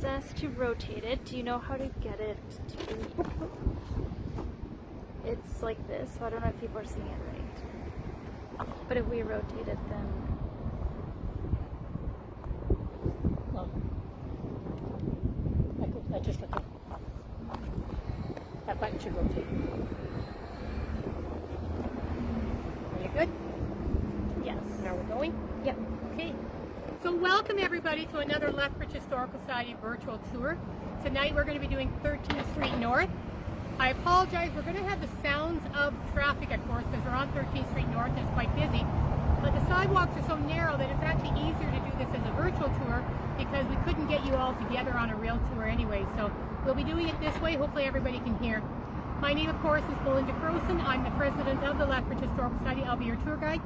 asked to rotate it. Do you know how to get it to... It's like this, so I don't know if people are seeing it right. But if we rotate it, then... Well, I just looked at that button should rotate. Are you good? Yes. Now we're going? Yep. Okay. So welcome everybody to another Lethbridge Historical Society virtual tour. Tonight we're going to be doing 13th Street North. I apologize, we're going to have the sounds of traffic of course because we're on 13th Street North and it's quite busy. But the sidewalks are so narrow that it's actually easier to do this as a virtual tour because we couldn't get you all together on a real tour anyway. So we'll be doing it this way. Hopefully everybody can hear. My name of course is Belinda Croson. I'm the president of the Lethbridge Historical Society. I'll be your tour guide.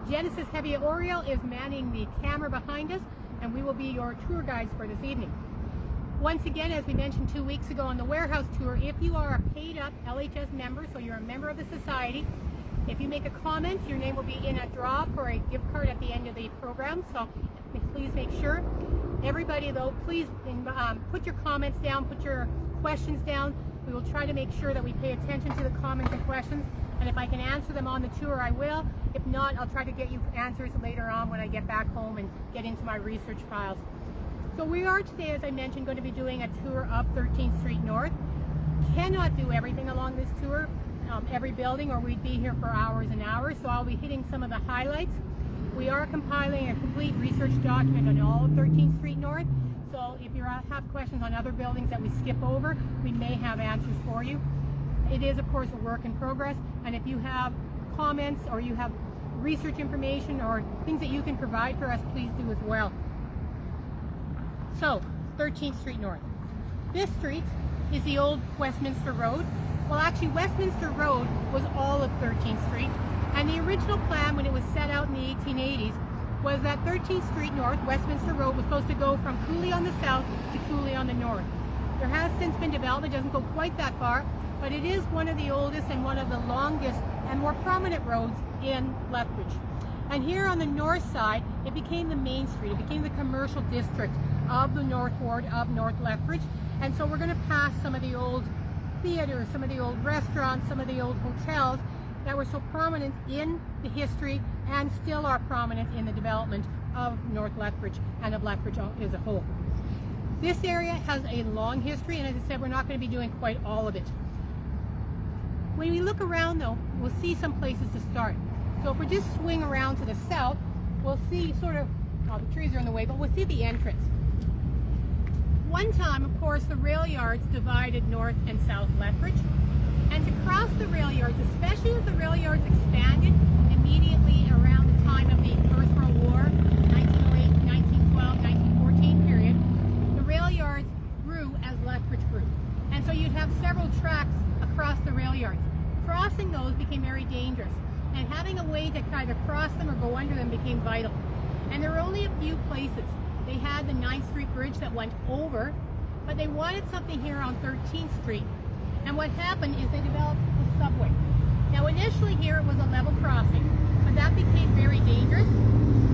Genesis Heavy Oriel is manning the camera behind us and we will be your tour guides for this evening. Once again, as we mentioned 2 weeks ago on the warehouse tour, if you are a paid up LHS member, so you're a member of the society, if you make a comment, your name will be in a draw for a gift card at the end of the program, so please make sure. Everybody though, please put your comments down, put your questions down. We will try to make sure that we pay attention to the comments and questions, and if I can answer them on the tour, I will. If not, I'll try to get you answers later on when I get back home and get into my research files. So we are today, as I mentioned, going to be doing a tour of 13th Street North. Cannot do everything along this tour, every building, or we'd be here for hours and hours, so I'll be hitting some of the highlights. We are compiling a complete research document on all of 13th Street North, so if you have questions on other buildings that we skip over, we may have answers for you. It is, of course, a work in progress, and if you have comments or you have research information or things that you can provide for us, please do as well. So, 13th Street North. This street is the old Westminster Road. Well, actually, Westminster Road was all of 13th Street, and the original plan when it was set out in the 1880s was that 13th Street North, Westminster Road, was supposed to go from Cooley on the south to Cooley on the north. There has since been development, it doesn't go quite that far, but it is one of the oldest and one of the longest and more prominent roads in Lethbridge. And here on the north side, it became the main street. It became the commercial district of the North Ward of North Lethbridge. And so we're going to pass some of the old theaters, some of the old restaurants, some of the old hotels that were so prominent in the history and still are prominent in the development of North Lethbridge and of Lethbridge as a whole. This area has a long history, and as I said, we're not going to be doing quite all of it. When we look around though, we'll see some places to start. So if we just swing around to the south, we'll see sort of, oh, the trees are in the way, but we'll see the entrance. One time, of course, the rail yards divided North and South Lethbridge. And to cross the rail yards, especially as the rail yards expanded immediately around the time of the First World War, 1908, 1912, 1914 period, the rail yards grew as Lethbridge grew. And so you'd have several tracks across the rail yards. Crossing those became very dangerous. And having a way to either cross them or go under them became vital. And there were only a few places. They had the 9th Street Bridge that went over, but they wanted something here on 13th Street. And what happened is they developed the subway. Now initially here it was a level crossing, but that became very dangerous,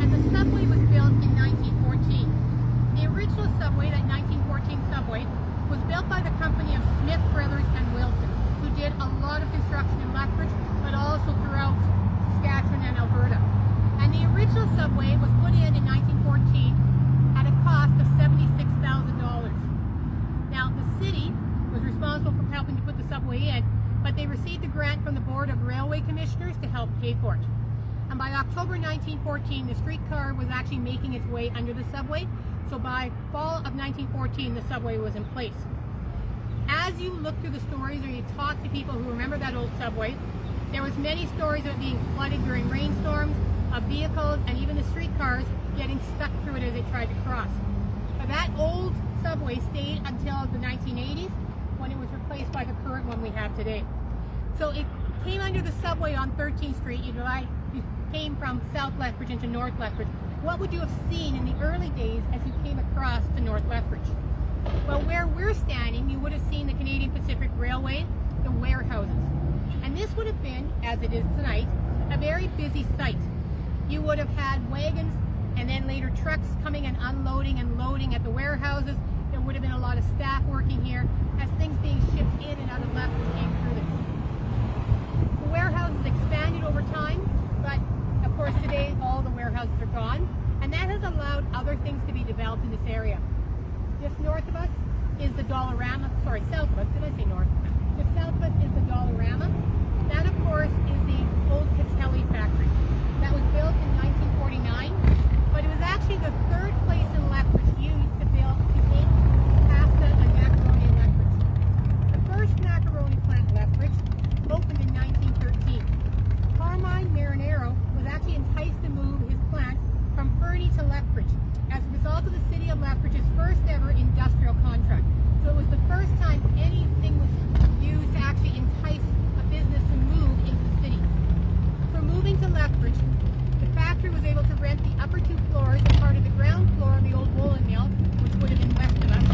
and the subway was built in 1914. The original subway, that 1914 subway, was built by the company of Smith Brothers and Wilson, who did a lot of construction in Lethbridge, but also throughout Saskatchewan and Alberta. And the original subway was put in 1914 at a cost of $76,000. Now the city was responsible for helping to put the subway in, but they received a grant from the Board of Railway Commissioners to help pay for it. And by October 1914, the streetcar was actually making its way under the subway, so by fall of 1914, the subway was in place. As you look through the stories or you talk to people who remember that old subway, there was many stories of it being flooded during rainstorms, of vehicles and even the streetcars getting stuck through it as they tried to cross. But that old subway stayed until the 1980s when it was replaced by the current one we have today. So it came under the subway on 13th Street. You came from South Lethbridge into North Lethbridge. What would you have seen in the early days as you came across to North Lethbridge? Well, where we're standing, you would have seen the Canadian Pacific Railway, the warehouses. And this would have been, as it is tonight, a very busy site. You would have had wagons and then later trucks coming and unloading and loading at the warehouses, There would have been a lot of staff working here as things being shipped in and out of Lethbridge came through this. The warehouses expanded over time, but of course today all the warehouses are gone, and that has allowed other things to be developed in this area. Just north of us is the Dollarama, sorry, south of us, did I say north? Just south of us is the Dollarama. That of course is the old Catelli factory. That was built in 1949, but it was actually the third place in Lethbridge used to make pasta and macaroni in Lethbridge. The first macaroni plant in Lethbridge opened in 1913. Carmine Marinero was actually enticed to move his plant from Fernie to Lethbridge as a result of the city of Lethbridge's first ever industrial contract. So it was the first time anything was used to actually entice a business to move into the city. For moving to Lethbridge, the factory was able to rent the upper two floors and part of the ground floor of the old woolen mill, which would have been west of us,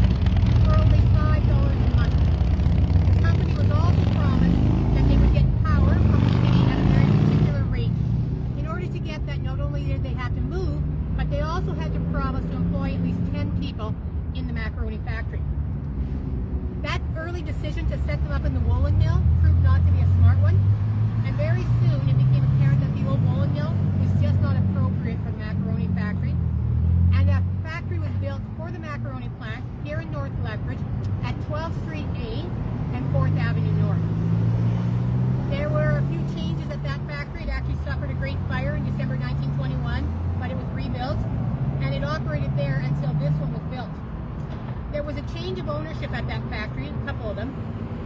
for only $5 a month. The company was also promised that they would get power from the city at a very particular rate. In order to get that, not only did they have to move, but they also had to promise to employ at least 10 people in the macaroni factory. That early decision to set them up in the woolen mill proved not to be a smart one, and very soon it became apparent that the old woolen mill was just not appropriate for the macaroni factory, and a factory was built for the macaroni plant here in North Lethbridge at 12th Street A and 4th Avenue North. There were a few changes at that factory. It actually suffered a great fire in December 1921, but it was rebuilt, and it operated there until this one was built. There was a change of ownership at that factory, a couple of them,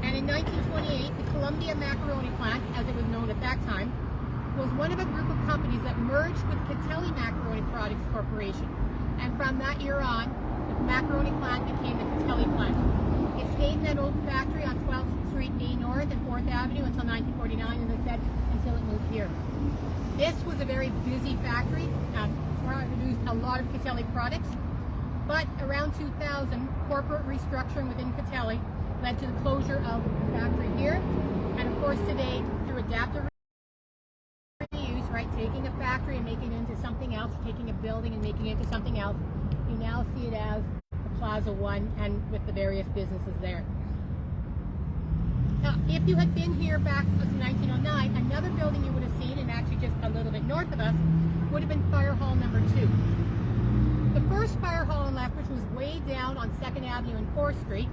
and in 1928, the Columbia Macaroni Plant, as it was known at that time, was one of a group of companies that merged with Catelli Macaroni Products Corporation. And from that year on, the macaroni plant became the Catelli plant. It stayed in that old factory on 12th Street A North and 4th Avenue until 1949, as I said, until it moved here. This was a very busy factory, produced a lot of Catelli products, but around 2000, corporate restructuring within Catelli led to the closure of the factory here, and of course today, through adaptive reuse, right, taking a factory and making it into something else, taking a building and making it into something else, you now see it as the Plaza One and with the various businesses there. Now, if you had been here back in 1909, another building you would have seen, and actually just a little bit north of us, would have been Fire Hall number 2. The first fire hall in Lethbridge was way down on 2nd Avenue and 4th Street,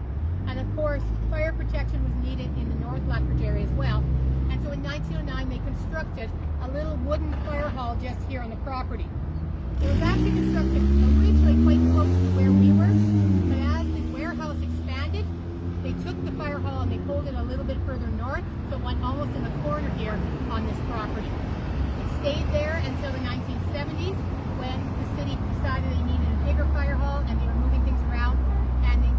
and of course, fire protection was needed in the North Lethbridge area as well. And so in 1909, they constructed a little wooden fire hall just here on the property. It was actually constructed originally quite close to where we were, but as the warehouse expanded, they took the fire hall and they pulled it a little bit further north, so it went almost in the corner here on this property. It stayed there until the 1970s, when the city decided they needed a bigger fire hall and they were moving things around, and they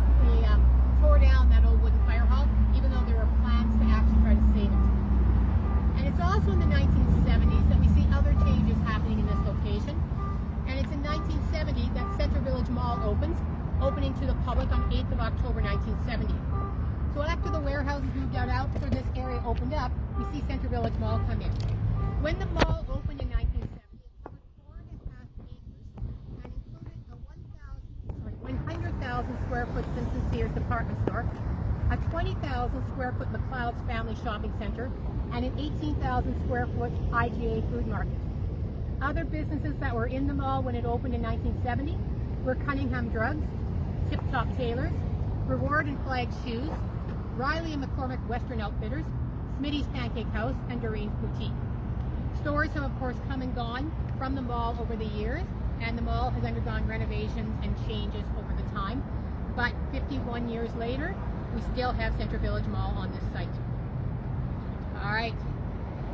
tore down that old wooden fire hall, even though there were plans to actually try to save it. And it's also in the 1970s that we see other changes happening in this location. And it's in 1970 that Centre Village Mall opens, opening to the public on 8th of October 1970. So after the warehouses moved out after this area opened up, we see Centre Village Mall come in. When the mall opened in 1970, it covered 4.5 acres and included a 100,000 square foot Simpson Sears department store, a 20,000 square foot McLeod's Family Shopping Center, and an 18,000 square foot IGA food market. Other businesses that were in the mall when it opened in 1970 were Cunningham Drugs, Tip Top Tailors, Reward and Flag Shoes, Riley and McCormick Western Outfitters, Smitty's Pancake House, and Doreen's Boutique. Stores have of course come and gone from the mall over the years, and the mall has undergone renovations and changes over the time. But 51 years later, we still have Centre Village Mall on this site. All right,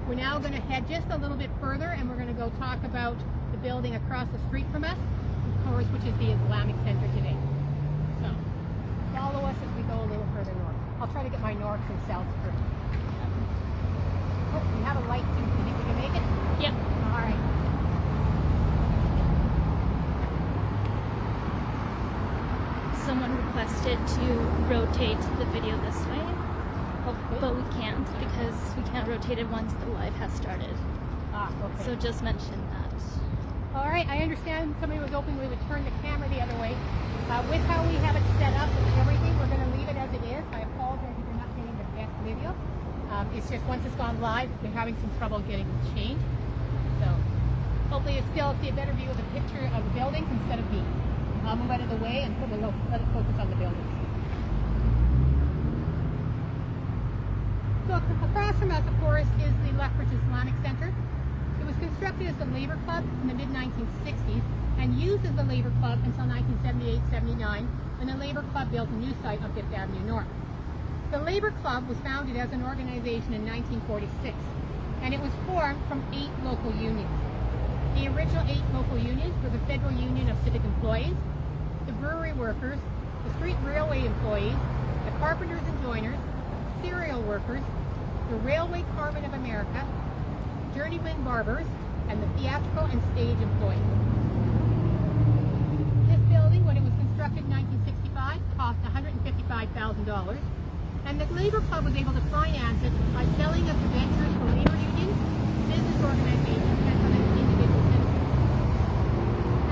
we're now going to head just a little bit further, and we're going to go talk about the building across the street from us, of course, which is the Islamic Center today. So follow us as we go a little further north. I'll try to get my north and south first. Oh, we have a light too. Do you think we can make it? Yep. All right. Someone requested to rotate the video this way, Okay. but we can't because we can't rotate it once the live has started. Okay. So just mention that. All right, I understand somebody was hoping we would turn the camera the other way. With how we have it set up and everything, we're going to leave it as it is. I apologize if you're not getting the best video. It's just once it's gone live, we're having some trouble getting it changed. So hopefully you still see a better view of the picture of the buildings instead of me. I'll move out of the way and let it focus on the buildings. So across from us, of course, is the Lethbridge Islamic Center. It was constructed as a labor club in the mid-1960s and used as a labor club until 1978-79 when the labor club built a new site on Fifth Avenue North. The labor club was founded as an organization in 1946 and it was formed from 8 local unions. The original 8 local unions were the Federal Union of Civic Employees, the brewery workers, the street railway employees, the carpenters and joiners, cereal workers, the Railway Carmen of America, journeyman barbers, and the theatrical and stage employees. This building, when it was constructed in 1965, cost $155,000, and the Labor Club was able to finance it by selling of debentures for labor unions, business organizations, and other individual citizens.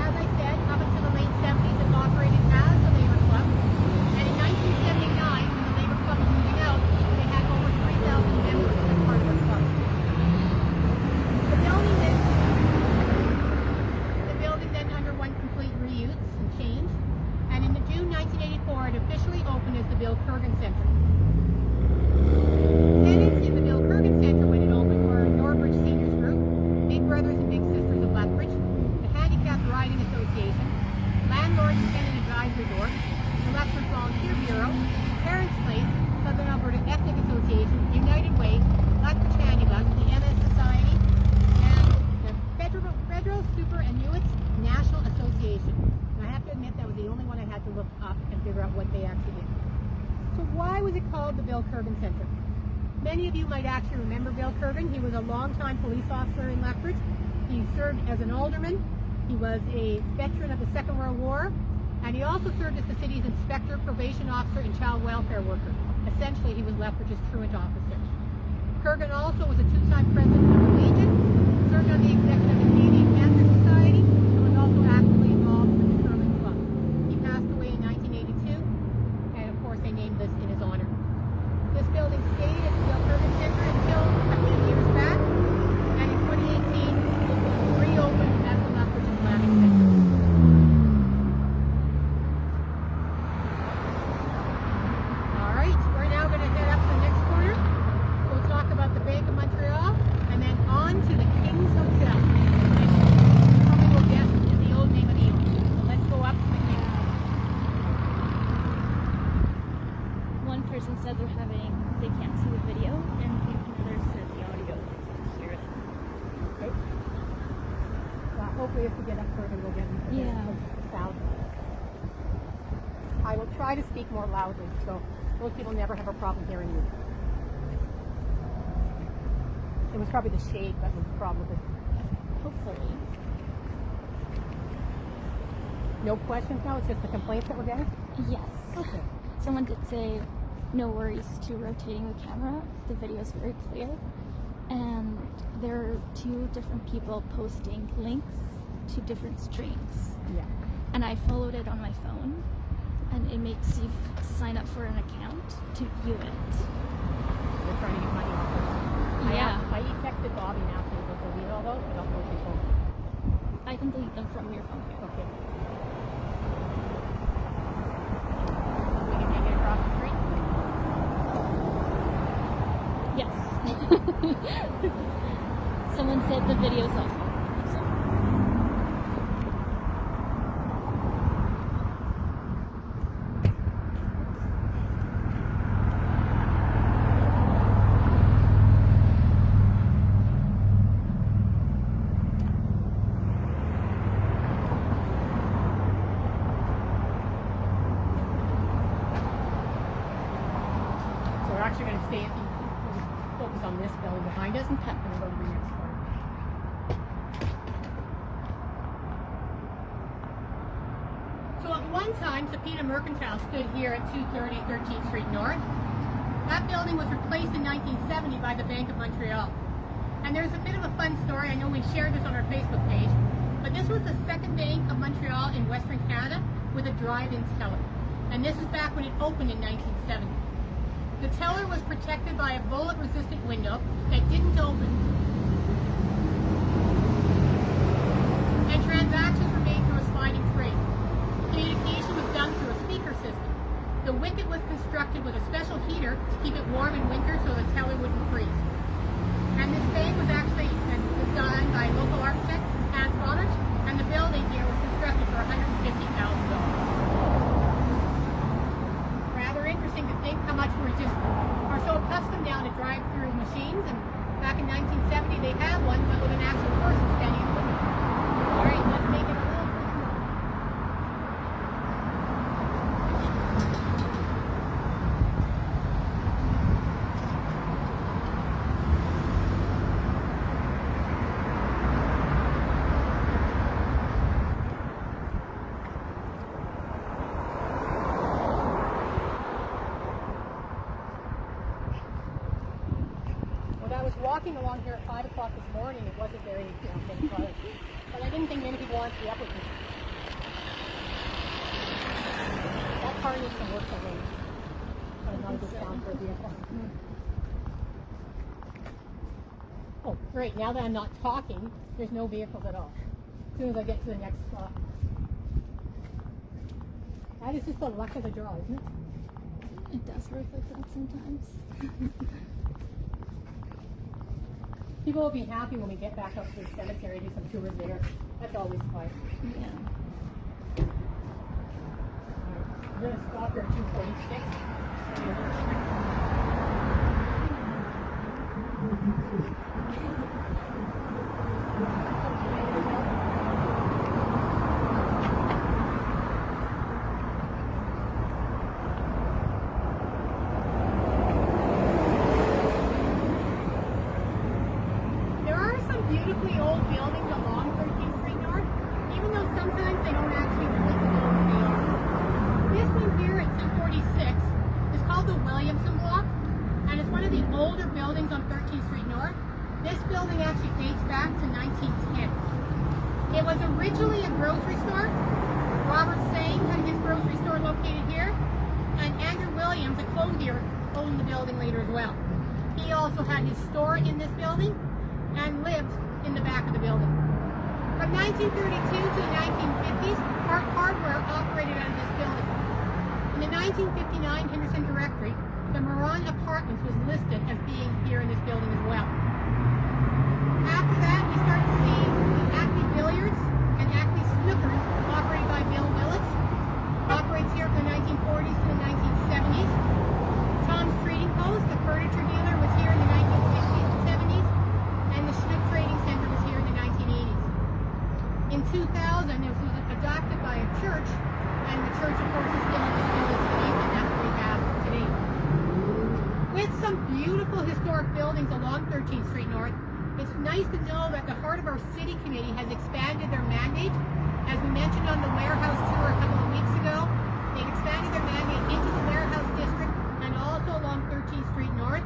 As I said, up until the late 70s, it operated as the Labor Club, and in 1979, when the Labor Club was moving out, they had over 3,000 members as part of their club. The building then underwent complete reuse and change, and in June 1984 it officially opened as the Bill Kurgan Center. Tenants in the Bill Kurgan Center when it opened were Lethbridge Seniors Group, Big Brothers and Big Sisters of Lethbridge, the Handicapped Riding Association, Landlord and Tenant Advisory Board, the Lethbridge Volunteer Bureau, Parents Place, Southern Alberta Ethnic Association, United Way, Lethbridge Handybus, the MS Society, and the Federal Superannuities National Association. And I have to admit that was the only one I had to look up and figure out what they actually did. So why was it called the Bill Kurgan Center? Many of you might actually remember Bill Kurgan. He was a longtime police officer in Lethbridge. He served as an alderman. He was a veteran of the Second World War. And he also served as the city's inspector, probation officer, and child welfare worker. Essentially, he was Lethbridge's truant officer. Kurgan also was a 2-time president of the Legion, served on the executive of the Canadian Cancer Society, and was also actively involved with the Kurgan Club. He passed away in 1982, and of course they named this in his honor. This building stayed at the Bill Kurgan Center until a few years back, and in 2018 it was reopened as the Lethbridge Islamic Center. Alright, we're now going to head up to the next corner. We'll talk about the Bank of Montreal, and then on to the King's Hotel. And probably will guess is the old name of the inn. So let's go up to the King's. One person said they can't see the video, and another said the audio, they hear it. Okay. Well, hopefully if we get up further, we'll get the sound. I will try to speak more loudly, so most people never have a problem hearing you. It was probably the shade that was the problem with it. Hopefully. No questions now? It's just the complaints that we're getting? Yes. Okay. Someone did say no worries to rotating the camera. The video is very clear. And there are 2 different people posting links to different streams. Yeah. And I followed it on my phone, and it makes you sign up for an account to view it. They're trying to get money off of it. Yeah. I texted Bobby and asked him to delete all those. I don't know if he told me. I can delete them from your phone here. Okay. We can take it across the street? Yes. Someone said the video's awesome. We're actually going to stay focus on this building behind us and go to the next part. So at one time, Sapina Mercantile stood here at 230 13th Street North. That building was replaced in 1970 by the Bank of Montreal. And there's a bit of a fun story. I know we shared this on our Facebook page. But this was the second bank of Montreal in Western Canada with a drive-in teller. And this was back when it opened in 1970. The teller was protected by a bullet-resistant window that didn't open. And transactions were made through a sliding tray. Communication was done through a speaker system. The wicket was constructed with a special heater to keep it warm in winter so the teller wouldn't freeze. And this bank was actually designed by local architect Hans Goddard, and the building here was constructed for $150,000. Rather interesting to think how much we are so accustomed now to drive-through machines, and back in 1970 they had one, but with an actual person standing in the window. All right, let's make it a little quicker. Walking along here at 5 o'clock this morning, it wasn't very many cars, but I didn't think many people wanted to be up with me. That car needs some work on it. Not a good sound for a vehicle. Oh, great! Now that I'm not talking, there's no vehicles at all. As soon as I get to the next spot, that is just the luck of the draw, isn't it? It does work like that sometimes. People will be happy when we get back up to the cemetery, do some tours there. That's always fun. Yeah. I'm going to stop here at 246. Beautifully old buildings along 13th Street North, even though sometimes they don't actually look as old as they are. This one here at 246 is called the Williamson Block, and it's one of the older buildings on 13th Street North. This building actually dates back to 1910. It was originally a grocery store. Robert Sang had his grocery store located here, and Andrew Williams, a clothier, owned the building later as well. He also had his store in this building and lived in the back of the building. From 1932 to the 1950s, Hart Hardware operated out of this building. In the 1959 Henderson Directory, the Moran Apartments was listed as being here in this building as well. After that, we start to see the Acme Billiards and Acme Snookers, operated by Bill Willits. Operates here from the 1940s to the 1970s. Tom's Trading Post, the furniture dealer, was here in the 1960s and 70s. And the Schnook Trading Center was here in the 1980s. In 2000, it was adopted by a church, and the church, of course, is still in this building today, and that's what we have today. With some beautiful historic buildings along 13th Street North, it's nice to know that the Heart of Our City Committee has expanded their mandate. As we mentioned on the warehouse tour a couple of weeks ago, they've expanded their mandate into the warehouse district and also along 13th Street North.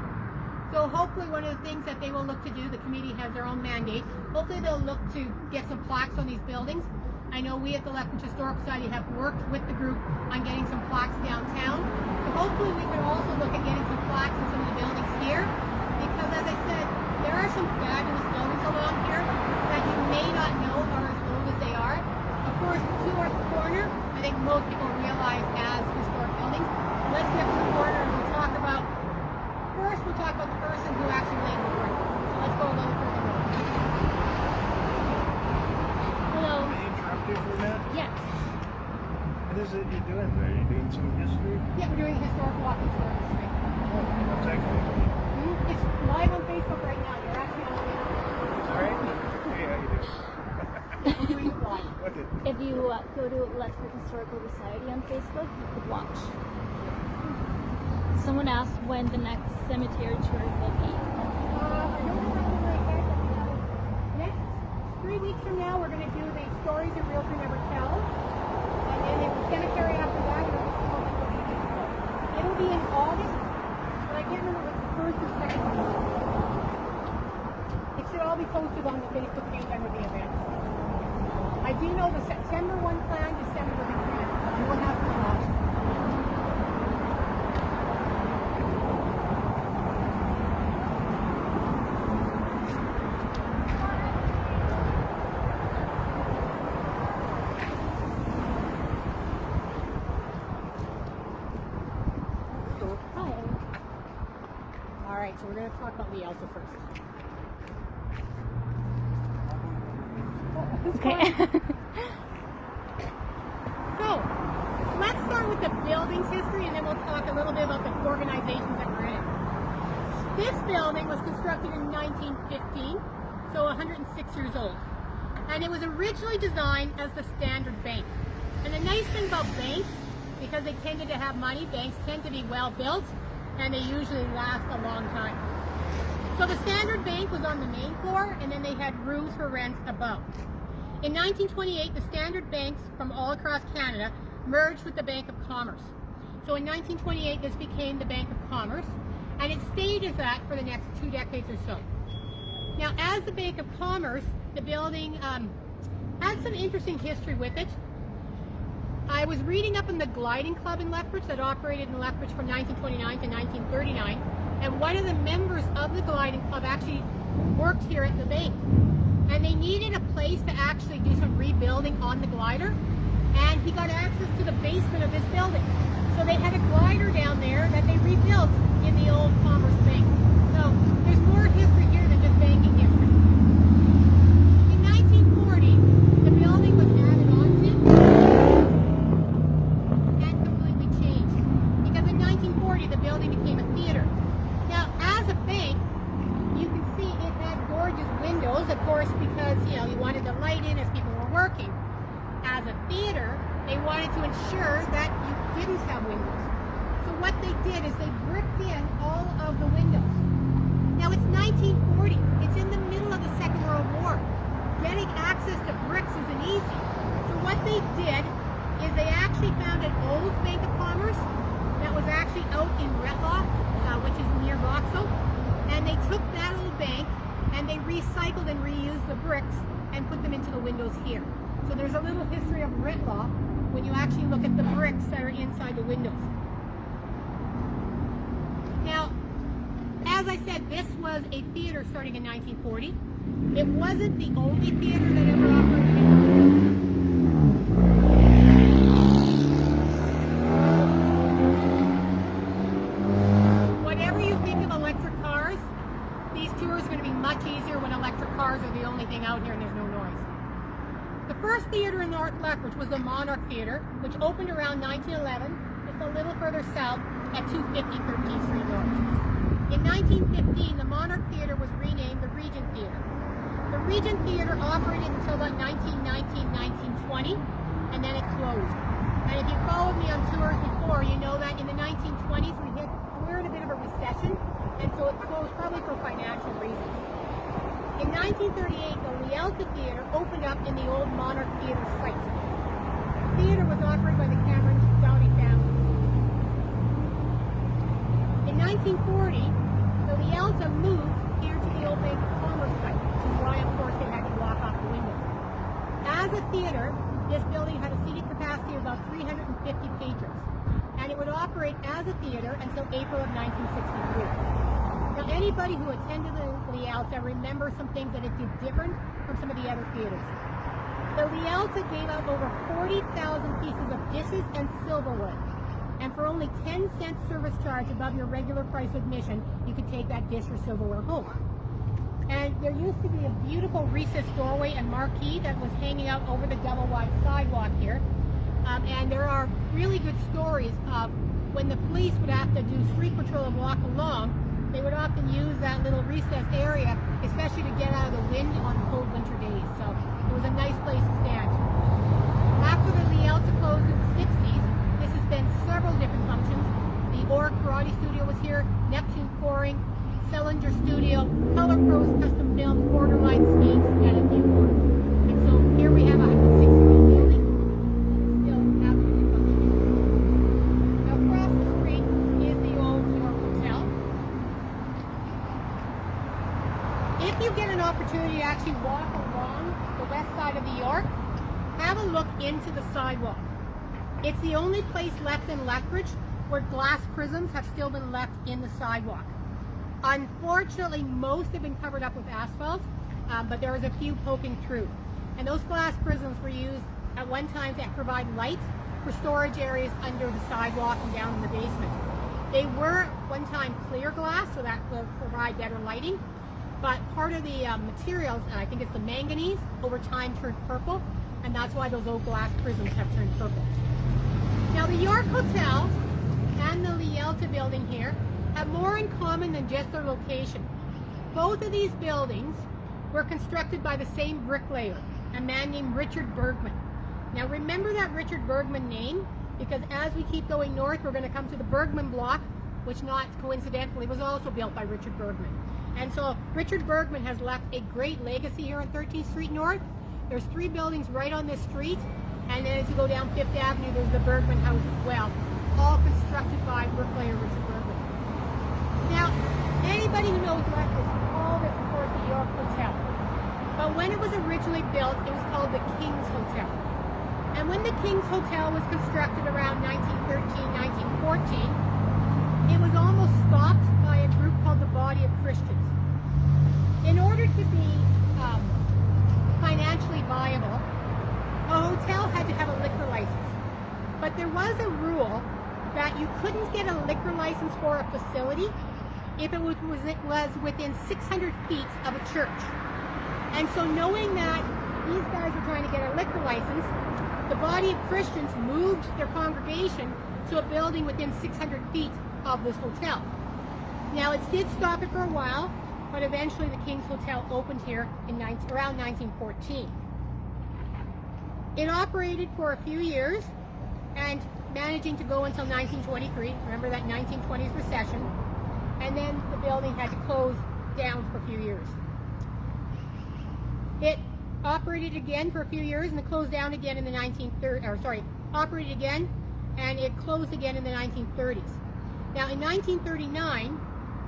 So hopefully one of the things that they will look to do, the committee has their own mandate, hopefully they'll look to get some plaques on these buildings. I know we at the Lethbridge Historical Society have worked with the group on getting some plaques downtown. So hopefully we could also look at getting some plaques in some of the buildings here, because as I said, there are some fabulous buildings along here that you may not know are as old as they are. Of course, towards the corner, I think most people realize as historic buildings. Let's get to the corner and we'll talk about, first we'll talk about the person who actually laid the brick. So let's go a little further north. Hello. May I interrupt you for a minute? Yes. What is it you're doing there? Are you doing some history? Yeah, we're doing a historic walking tour of the street. Oh, what's that going to be? It's live on Facebook right now. You're actually on the Sorry? Hey, how you doing? We're doing it live. Okay. If you go to Lethbridge Historical Society on Facebook, you could watch. Someone asked when the next cemetery tour will be. I don't know right yet. Next 3 weeks from now, we're going to do the Stories a Realtor Never Tells. And then if the cemetery after that, it'll be in August, but I can't remember if it's the first or second week. It should all be posted on the Facebook page under the event. I do know the September 1 plan, December 1 plan. I will have to watch. Hi. All right, so we're going to talk about the Alta first. Okay. So, let's start with the building's history and then we'll talk a little bit about the organizations that were in it. This building was constructed in 1915, so 106 years old. And it was originally designed as the standard bank. And the nice thing about banks, because they tended to have money, banks tend to be well built and they usually last a long time. So the standard bank was on the main floor and then they had rooms for rent above. In 1928, the standard banks from all across Canada merged with the Bank of Commerce. So in 1928, this became the Bank of Commerce, and it stayed as that for the next 2 decades or so. Now, as the Bank of Commerce, the building had some interesting history with it. I was reading up in the Gliding Club in Lethbridge that operated in Lethbridge from 1929 to 1939, and one of the members of the Gliding Club actually worked here at the bank. And they needed a place to actually do some rebuilding on the glider, and he got access to the basement of this building. So they had a glider down there that they rebuilt in the old Commerce Bank. So there's more history here than just banking history. In 1940, the building was added on to and completely changed. Because in 1940, the building became a theater. Now, as a bank, you can see it had gorgeous windows, of course, because, you wanted the light in as people were working. As a theater, they wanted to ensure that you didn't have windows. So what they did is they bricked in all of the windows. Now it's 1940. It's in the middle of the Second World War. Getting access to bricks isn't easy. So what they did is they actually found an old Bank of Commerce that was actually out in Retlaw, which is near Vauxhall. And they took that old bank and they recycled and reused the bricks and put them into the windows here. So there's a little history of Retlaw when you actually look at the bricks that are inside the windows. Now, as I said, this was a theater starting in 1940. It wasn't the only theater that ever operated in Whatever you think of electric cars, these tours are going to be much easier when electric cars are the only thing out here and there's no noise. The first theater in North Lethbridge was the Monarch Theater, which opened around 1911, just a little further south at 250 13th Street North. In 1915, the Monarch Theater was renamed the Regent Theater. The Regent Theater operated until about 1919, 1920, and then it closed. And if you followed me on tours before, you know that in the 1920s we're in a bit of a recession, and so it closed probably for financial reasons. In 1938, the Lethbridge Theater opened up in the old Monarch Theater site. The theater was operated by the Cameron Downey family. In 1940, the Lethbridge moved here to the old Bank of Commerce site, which is why, of course, they had to block off the windows. As a theater, this building had a seating capacity of about 350 patrons, and it would operate as a theater until April of 1963. Now, anybody who attended the Lethbridge remember some things that it did different from some of the other theaters. The Lethbridge gave out over 40,000 pieces of dishes and silverware. And for only 10 cents service charge above your regular price of admission, you could take that dish or silverware home. And there used to be a beautiful recessed doorway and marquee that was hanging out over the double-wide sidewalk here. And there are really good stories of when the police would have to do street patrol and walk along, they would often use that little recessed area, especially to get out of the wind on cold winter days. So it was a nice place to stand. After the Lethbridge closed in the 60s, this has been several different functions. The Orc Karate Studio was here, Neptune Pouring, Sellinger Studio, Color Pros Custom Films, Borderline Skates, and a few more. And so here we have a 160-year building. Still absolutely functioning. Now across the street is the old York Hotel. If you get an opportunity to actually walk along the west side of the York, have a look into the sidewalk. It's the only place left in Lethbridge where glass prisms have still been left in the sidewalk. Unfortunately, most have been covered up with asphalt, but there is a few poking through. And those glass prisms were used at one time to provide light for storage areas under the sidewalk and down in the basement. They were one time clear glass, so that will provide better lighting. But part of the materials, and I think it's the manganese, over time turned purple, and that's why those old glass prisms have turned purple. Now the York Hotel and the Lielta building here have more in common than just their location. Both of these buildings were constructed by the same bricklayer, a man named Richard Bergman. Now remember that Richard Bergman name, because as we keep going north, we're going to come to the Bergman block, which not coincidentally was also built by Richard Bergman. And so Richard Bergman has left a great legacy here on 13th Street North. There's 3 buildings right on this street, and then as you go down 5th Avenue, there's the Bergman House as well, all constructed by bricklayer Richard Bergman. Now, anybody who knows Lethbridge called it, of course, the York Hotel. But when it was originally built, it was called the King's Hotel. And when the King's Hotel was constructed around 1913, 1914, it was almost stopped by a group called the Body of Christians. In order to be financially viable, a hotel had to have a liquor license. But there was a rule that you couldn't get a liquor license for a facility if it was within 600 feet of a church. And so knowing that these guys were trying to get a liquor license, the Body of Christians moved their congregation to a building within 600 feet of this hotel. Now it did stop it for a while, but eventually the King's Hotel opened here in around 1914. It operated for a few years and managing to go until 1923. Remember that 1920s recession, and then the building had to close down for a few years. It operated again for a few years and it closed down again in the operated again and it closed again in the 1930s. Now in 1939,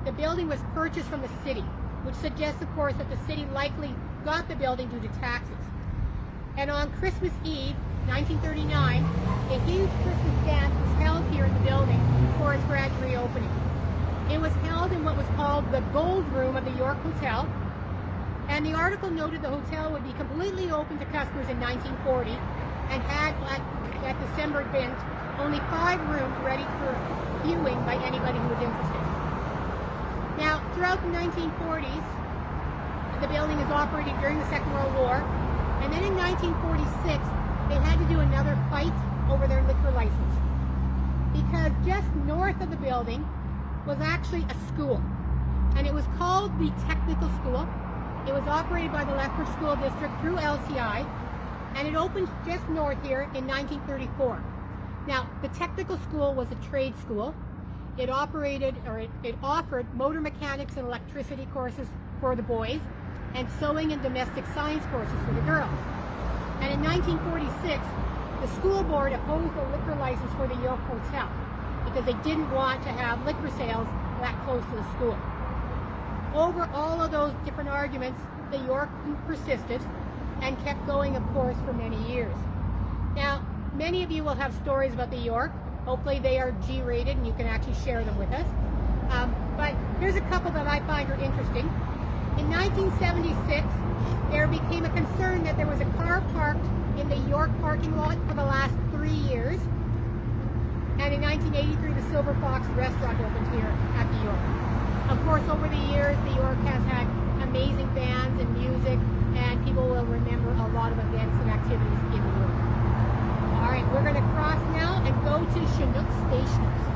the building was purchased from the city, which suggests, of course, that the city likely got the building due to taxes. And on Christmas Eve, 1939, a huge Christmas dance was held here in the building for its grand reopening. It was held in what was called the Gold Room of the York Hotel, and the article noted the hotel would be completely open to customers in 1940 and had, at December event, only 5 rooms ready for viewing by anybody who was interested. Now, throughout the 1940s, the building is operated during the Second World War, and then in 1946, they had to do another fight over their liquor license, because just north of the building was actually a school, and it was called the Technical School. It was operated by the Lethbridge School District through LCI, and it opened just north here in 1934. Now, the Technical School was a trade school. It offered motor mechanics and electricity courses for the boys, and sewing and domestic science courses for the girls. And in 1946, the school board opposed a liquor license for the York Hotel because they didn't want to have liquor sales that close to the school. Over all of those different arguments, the York persisted and kept going, of course, for many years. Now, many of you will have stories about the York. Hopefully they are G-rated and you can actually share them with us. But here's a couple that I find are interesting. In 1976, there became a concern that there was a car parked in the York parking lot for the last 3 years. And in 1983, the Silver Fox restaurant opened here at the York. Of course, over the years, the York has had amazing bands and music, and people will remember a lot of events and activities in the York. All right, we're going to cross now and go to Chinook Stationers.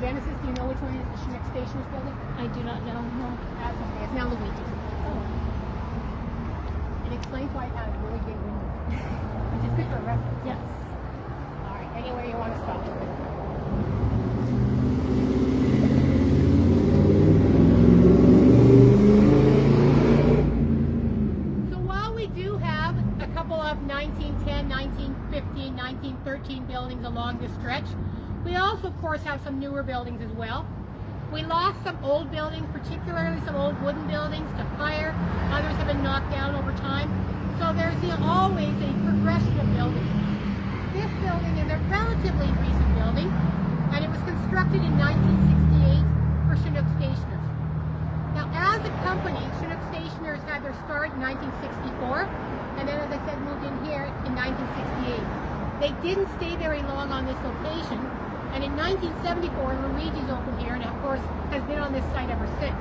Genesis, do you know which one is the Chinook Stationers building? I do not know. No. That's okay. It's now Luigi. Oh. It explains why it has really big windows, which is good for a restaurant. Yes. All right. Anywhere you want to stop. 1913 buildings along this stretch. We also, of course, have some newer buildings as well. We lost some old buildings, particularly some old wooden buildings to fire. Others have been knocked down over time. So there's always a progression of buildings. This building is a relatively recent building, and it was constructed in 1968 for Chinook Stationers. Now, as a company, Chinook Stationers had their start in 1964, and then, as I said, moved in here in 1968. They didn't stay very long on this location, and in 1974, Luigi's opened here, and of course, has been on this site ever since.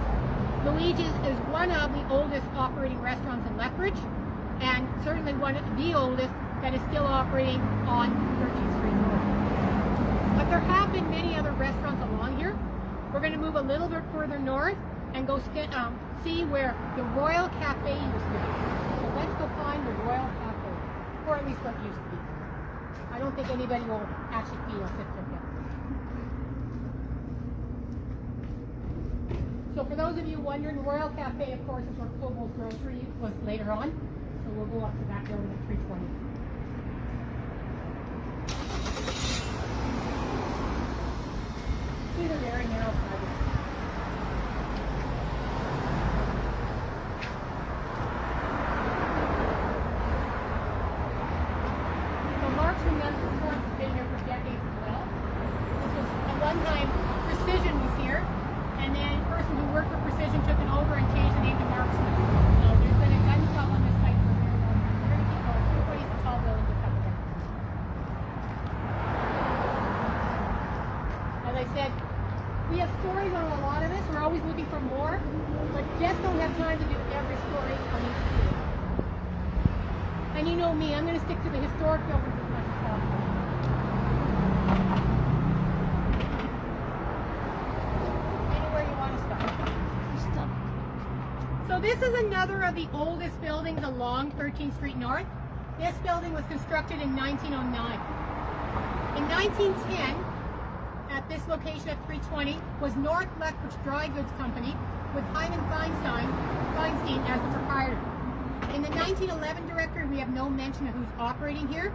Luigi's is one of the oldest operating restaurants in Lethbridge, and certainly one of the oldest that is still operating on 13th Street North. But there have been many other restaurants along here. We're going to move a little bit further north and go see where the Royal Cafe used to be. So let's go find the Royal Cafe, or at least what used to be. I don't think anybody will actually feel sit from here. So for those of you wondering, the Royal Cafe, of course, is where Kobo's Grocery was later on. So we'll go up to that building at 320. These are very narrow sidewalks. So Mark's remember has been here for decades as well. This was at one time Precision was here, and then a person who worked for Precision took it over and changed the name to Marksman. So there's been a gun shop on this site for a very long time. We're going to keep going. Everybody's a tall building just up there. As I said, we have stories on a lot of this. We're always looking for more, but just don't have time to do every story on each video. And you know me, I'm going to stick to the historic buildings as much as possible. Anywhere you want to start. So this is another of the oldest buildings along 13th Street North. This building was constructed in 1909. In 1910, at this location at 320 was North Lethbridge Dry Goods Company with Hyman Feinstein as the proprietor. In the 1911 directory, we have no mention of who's operating here,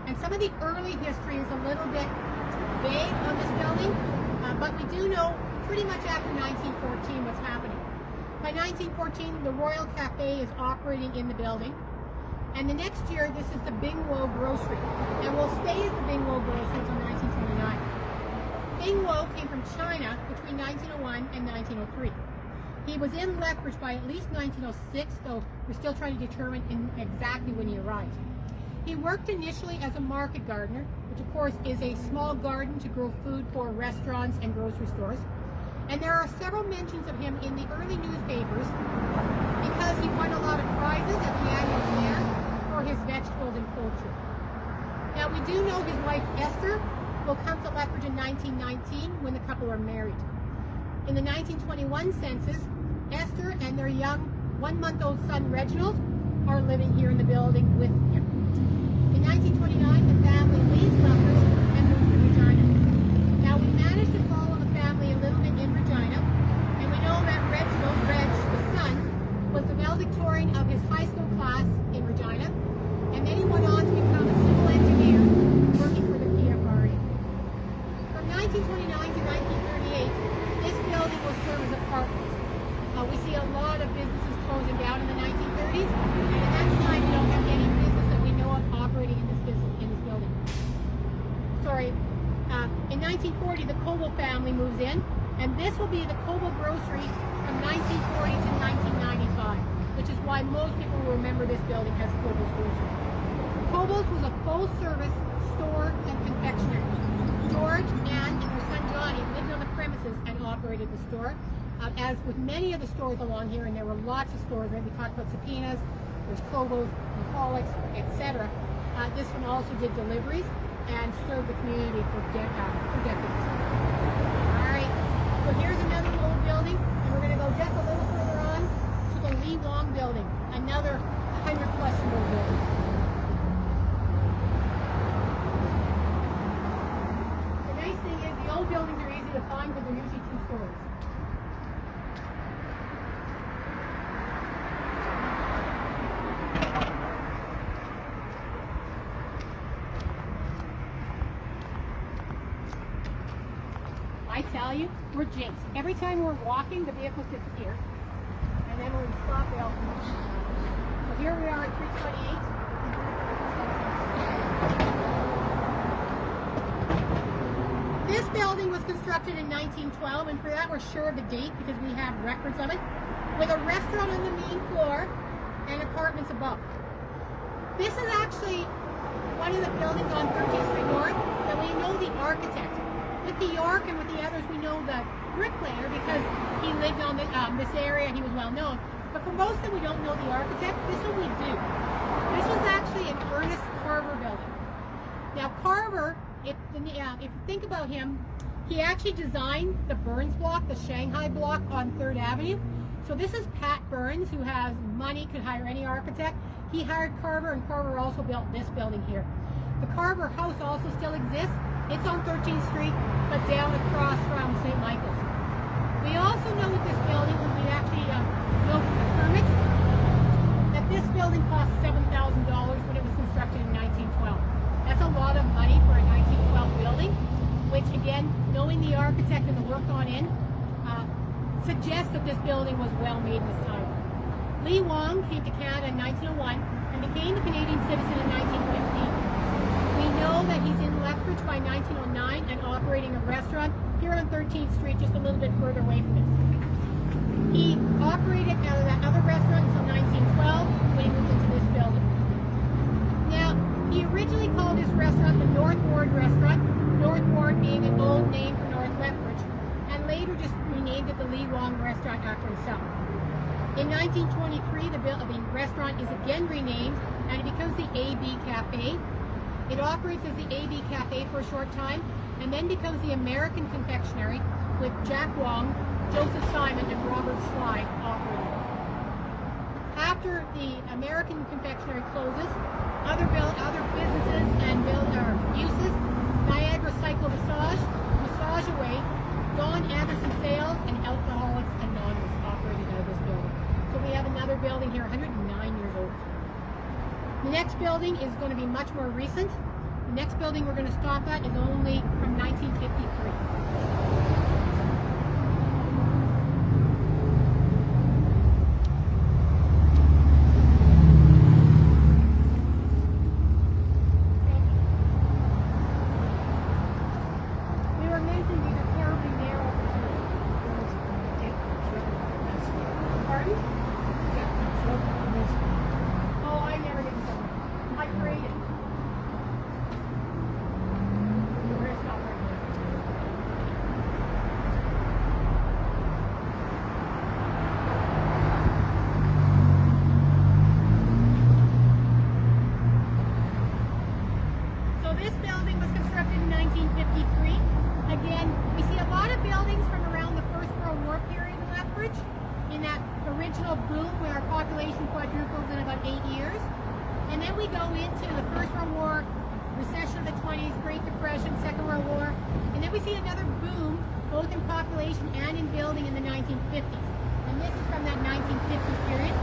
and some of the early history is a little bit vague on this building, but we do know pretty much after 1914 what's happening. By 1914, the Royal Cafe is operating in the building, and the next year, this is the Bingwo Grocery, and will stay as the Bingwo Grocery until 1929. Bingwo came from China between 1901 and 1903. He was in Lethbridge by at least 1906, though we're still trying to determine exactly when he arrived. He worked initially as a market gardener, which of course is a small garden to grow food for restaurants and grocery stores. And there are several mentions of him in the early newspapers because he won a lot of prizes at the annual fair for his vegetables and poultry. Now we do know his wife Esther will come to Lethbridge in 1919 when the couple are married. In the 1921 census, Esther and their young one-month-old son Reginald are living here in the building with him. In 1929, the family leaves Lethbridge and moves to Regina. Now we managed to follow the family a little bit in Regina, and we know that Reginald, the son, was the valedictorian of his high school class in Regina, and then he went on to become a civil engineer working for the PFRA. From 1929 to 1938, this building will serve as apartments. We see a lot of businesses closing down in the 1930s, and at that time we don't have any business that we know of operating in this building. Sorry, in 1940 the Kobo family moves in, and this will be the Kobo Grocery from 1940 to 1995, which is why most people will remember this building as Kobo's Grocery. Kobo's was a full-service store and confectionery. George, Ann, and their son Johnny lived on the premises and operated the store. As with many of the stores along here, and there were lots of stores, right? We talked about Subpoenas, there's Kobo's, Maholics, etc. This one also did deliveries and served the community for decades. Alright, so here's another old building, and we're going to go just a little further on to the Lee Wong building, another 100-plus-year-old building. The nice thing is the old buildings are easy to find because they're usually two stories. I tell you, we're jinxed. Every time we're walking, the vehicles disappear. And then when we stop, they all come up. So here we are at 328. This building was constructed in 1912, and for that we're sure of the date because we have records of it, with a restaurant on the main floor and apartments above. This is actually one of the buildings on 13th Street North that we know the architect. With the York and with the others, we know the bricklayer because he lived on this area and he was well known. But for most of them, we don't know the architect. This one we do. This was actually an Ernest Carver building. Now Carver, if you think about him, he actually designed the Burns block, the Shanghai block on 3rd Avenue. So this is Pat Burns, who has money, could hire any architect. He hired Carver, and Carver also built this building here. The Carver house also still exists. It's on 13th Street, but down across from St. Michael's. We also know with this building, because we actually know from the permits, that this building cost $7,000 when it was constructed in 1912. That's a lot of money for a 1912 building, which again, knowing the architect and the work on in, suggests that this building was well made in this time. Lee Wong came to Canada in 1901 and became a Canadian citizen in 1915. We know that he's in Lethbridge by 1909 and operating a restaurant here on 13th Street, just a little bit further away from this. He operated out of that other restaurant until 1912 when he moved into this building. Now, he originally called his restaurant the North Ward Restaurant, North Ward being an old name for North Lethbridge, and later just renamed it the Lee Wong Restaurant after himself. In 1923, the restaurant is again renamed and it becomes the AB Cafe. It operates as the AB Cafe for a short time and then becomes the American Confectionery with Jack Wong, Joseph Simon, and Robert Sly operating. After the American Confectionery closes, other businesses and uses, Niagara Cycle Massage Away, Don Anderson Sales, and Alcoholics Anonymous operated out of this building. So we have another building here, 109 years old. The next building is going to be much more recent. The next building we're going to stop at is only from 1953. Again, we see a lot of buildings from around the First World War period in Lethbridge, in that original boom where our population quadruples in about 8 years. And then we go into the First World War, recession of the 20s, Great Depression, Second World War, and then we see another boom, both in population and in building in the 1950s. And this is from that 1950 period,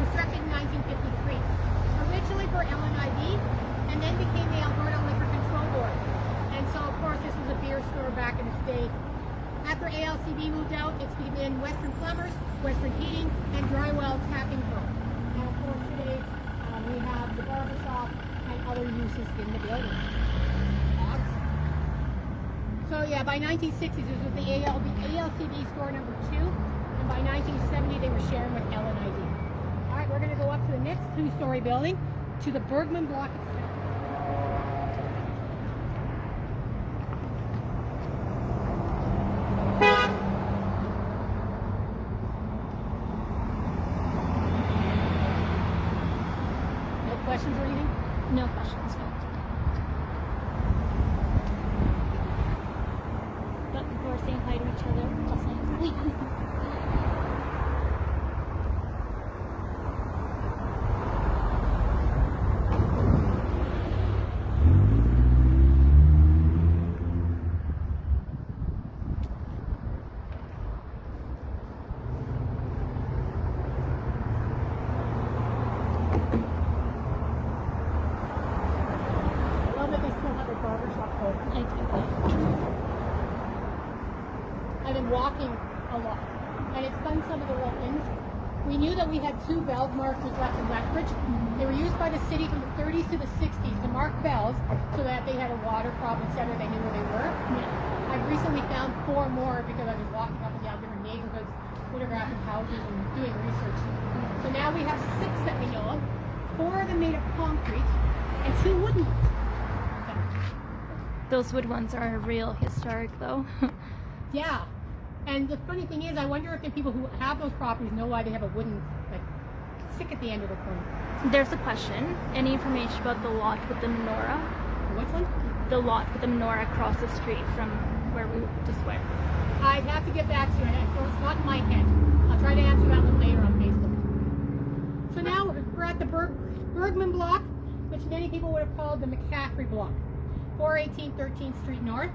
constructed in 1953. Originally for LNIB, and then became the Alberta Liquor Control Board. And so, of course, this was a beer store back in its day. After ALCB moved out, it's been Western Plumbers, Western Heating, and Drywell Tapping Firm. And of course, today we have the barber shop and other uses in the building. So yeah, by 1960s, this was the ALCB store number 2, and by 1970, they were sharing with LNID. All right, we're going to go up to the next 2-story building, to the Bergman block itself. Questions or anything? No questions, no. But people are saying hi to each other, just nicely. been walking a lot, and it's done some of the little things. We knew that we had 2 bell markers left in Lethbridge. They were used by the city from the 30s to the 60s to mark bells so that they had a water problem, etc. They knew where they were. Yeah. I've recently found 4 more because I've been walking up and down different neighborhoods, photographing houses and doing research. So now we have 6 that we know of. 4 of them made of concrete and 2 wooden ones. Those wood ones are real historic though. Yeah. And the funny thing is, I wonder if the people who have those properties know why they have a wooden stick at the end of the corner. There's a question. Any information about the lot with the menorah? Which one? The lot with the menorah across the street from where we just went. I'd have to get back to you. It's not in my head. I'll try to answer that one later on Facebook. So now we're at the Bergman block, which many people would have called the McCaffrey block, 418 13th Street North.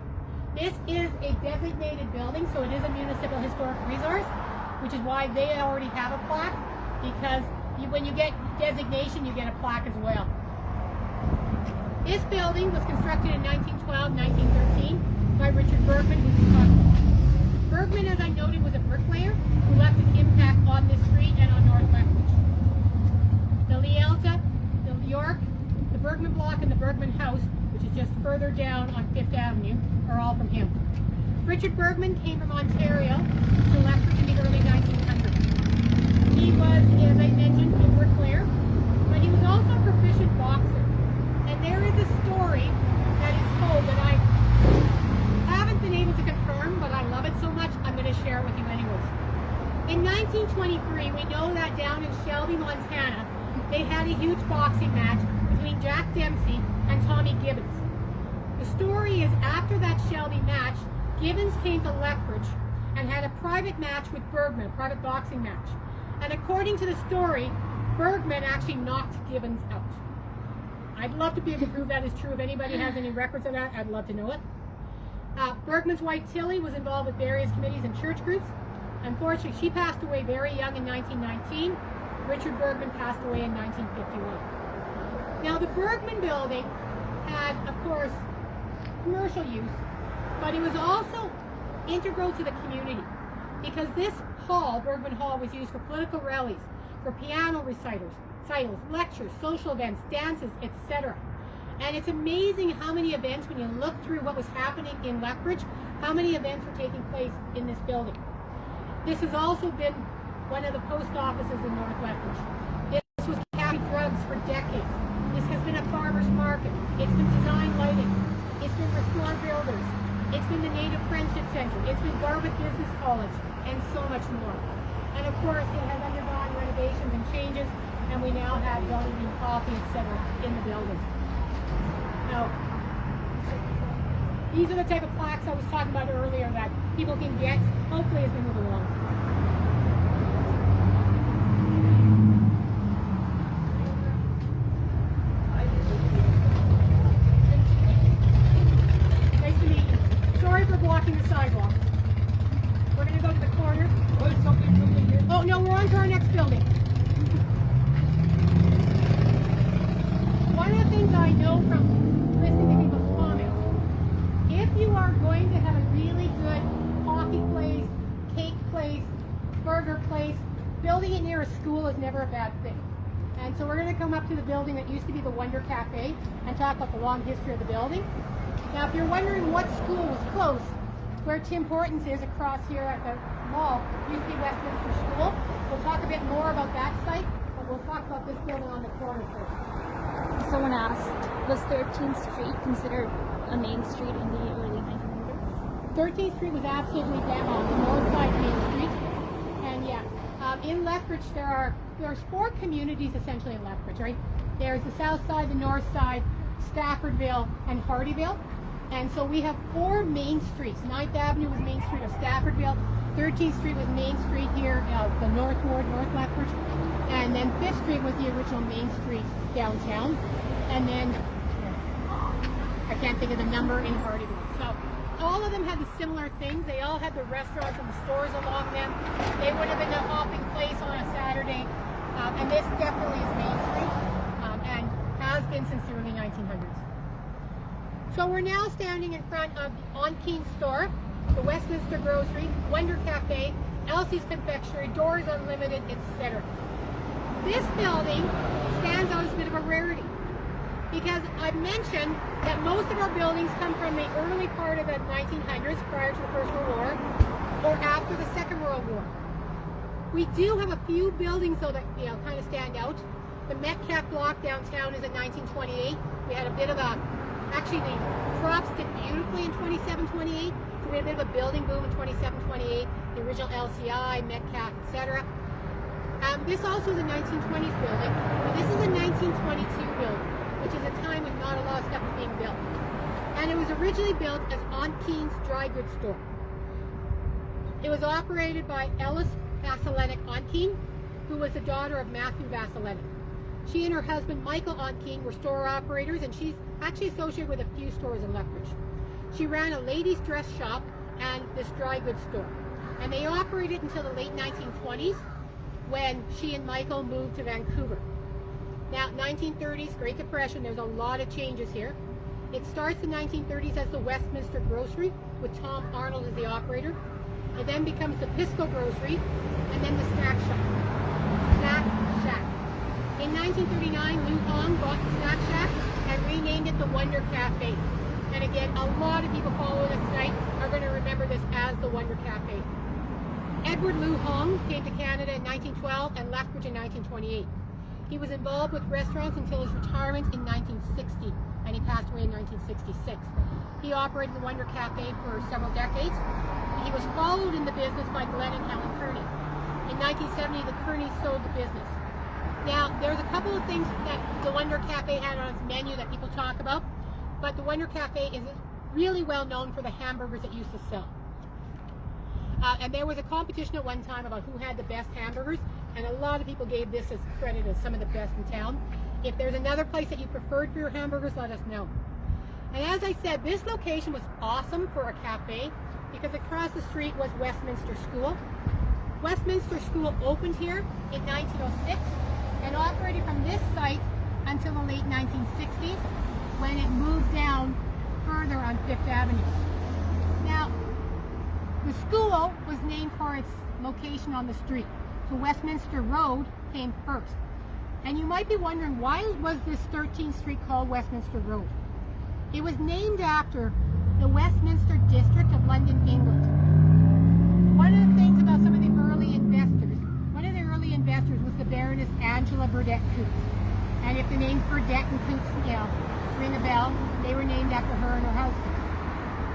This is a designated building, so it is a municipal historic resource, which is why they already have a plaque, because when you get designation, you get a plaque as well. This building was constructed in 1912, 1913 by Richard Bergman, who's the son. Bergman, as I noted, was a bricklayer who left his impact on this street and on North Lethbridge. The Lielta, the York, the Bergman block, and the Bergman house, which is just further down on 5th Avenue, are all from him. Richard Bergman came from Ontario to Lethbridge in the early 1900s. He was, as I mentioned, a bricklayer, but he was also a proficient boxer. And there is a story that is told that I haven't been able to confirm, but I love it so much, I'm going to share it with you anyways. In 1923, we know that down in Shelby, Montana, they had a huge boxing match between Jack Dempsey and Tommy Gibbons. The story is after that Shelby match, Gibbons came to Lethbridge and had a private match with Bergman, a private boxing match. And according to the story, Bergman actually knocked Gibbons out. I'd love to be able to prove that is true. If anybody has any records of that, I'd love to know it. Bergman's wife Tilly was involved with various committees and church groups. Unfortunately, she passed away very young in 1919. Richard Bergman passed away in 1951. Now the Bergman building had, of course, commercial use, but it was also integral to the community because this hall, Bergman Hall, was used for political rallies, for piano recitals, lectures, social events, dances, etc. And it's amazing how many events, when you look through what was happening in Lethbridge, how many events were taking place in this building. This has also been one of the post offices in North Lethbridge. This was carrying drugs for decades. This has been a farmer's market. It's been design lighting. It's been Restore Builders. It's been the Native Friendship Center. It's been Garbutt Business College, and so much more. And of course, it has undergone renovations and changes, and we now have Johnny Bean Coffee, etc. in the building. Now, these are the type of plaques I was talking about earlier that people can get, hopefully, as we move along. Nice to meet you. Sorry for blocking the sidewalk. We're going to go to the corner. Oh, no, we're on to our next building. One of the things I know from listening to people's comments, if you are going to have a really good coffee place, cake place, burger place, building it near a school is never a bad thing. And so we're going to come up to the building that used to be the Wonder Cafe and talk about the long history of the building. Now, if you're wondering what school was close, where Tim Hortons is across here at the mall, used to be Westminster School. We'll talk a bit more about that site, but we'll talk about this building on the corner first. Someone asked, was 13th Street considered a main street in the early 1900s? 13th Street was absolutely down on the north side of Main Street. And yeah, in Lethbridge there's 4 communities essentially in Lethbridge, right? There's the south side, the north side, Staffordville, and Hardyville. And so we have 4 main streets. 9th Avenue was Main Street of Staffordville. 13th Street was Main Street here of the North Ward, North Lethbridge. And then 5th Street was the original Main Street downtown. And then, I can't think of the number in Hardyville. So all of them had the similar things. They all had the restaurants and the stores along them. They would have been a hopping place on a Saturday. And this definitely is Main Street and has been since the early 1900s. So we're now standing in front of On Keene store, the Westminster Grocery, Wonder Cafe, Elsie's Confectionery, Doors Unlimited, etc. This building stands out as a bit of a rarity because I've mentioned that most of our buildings come from the early part of the 1900s, prior to the First World War, or after the Second World War. We do have a few buildings though that kind of stand out. The Metcalf block downtown is in 1928. We had a bit of a, actually the crops did beautifully in 27, 28. So we had a bit of a building boom in 27, 28. The original LCI, Metcalf, etc. This also is a 1920s building, but this is a 1922 building, which is a time when not a lot of stuff was being built. And it was originally built as Aunt Keen's dry goods store. It was operated by Ellis Vasilenic Ontkeen, who was the daughter of Matthew Vasilenic. She and her husband Michael Ontkeen were store operators, and she's actually associated with a few stores in Lethbridge. She ran a ladies' dress shop and this dry goods store. And they operated until the late 1920s when she and Michael moved to Vancouver. Now, 1930s, Great Depression, there's a lot of changes here. It starts in 1930s as the Westminster Grocery with Tom Arnold as the operator. It then becomes the Pisco Grocery and then the Snack Shack. In 1939, Lou Hong bought the Snack Shack and renamed it the Wonder Cafe. And again, a lot of people following us tonight are going to remember this as the Wonder Cafe. Edward Lou Hong came to Canada in 1912 and Lethbridge in 1928. He was involved with restaurants until his retirement in 1960, and he passed away in 1966. He operated the Wonder Cafe for several decades. He was followed in the business by Glenn and Helen Kearney. In 1970, the Kearneys sold the business. Now, there's a couple of things that the Wonder Cafe had on its menu that people talk about, but the Wonder Cafe is really well known for the hamburgers it used to sell. And there was a competition at one time about who had the best hamburgers, and a lot of people gave this as credit as some of the best in town. If there's another place that you preferred for your hamburgers, let us know. And as I said, this location was awesome for a cafe because across the street was Westminster School. Westminster School opened here in 1906 and operated from this site until the late 1960s when it moved down further on Fifth Avenue. Now, the school was named for its location on the street. So Westminster Road came first. And you might be wondering, why was this 13th Street called Westminster Road? It was named after the Westminster District of London, England. One of the things about some of the early investors was the Baroness Angela Burdett Coutts. And if the names Burdett and Coutts, ring a bell, they were named after her and her husband.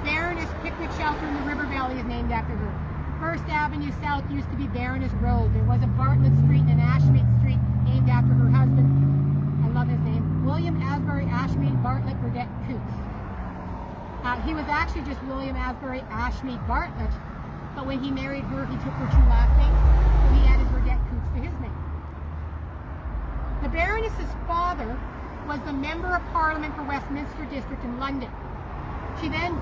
Baroness Picnic Shelter in the River Valley is named after her. First Avenue South used to be Baroness Road. There was a Bartlett Street and an Ashmead Street named after her husband. I love his name. William Asbury Ashmead Bartlett Burdett Coutts. He was actually just William Asbury Ashmead Bartlett, but when he married her, he took her two last names, so he added Burdett Coutts to his name. The Baroness's father was the Member of Parliament for Westminster District in London. She then,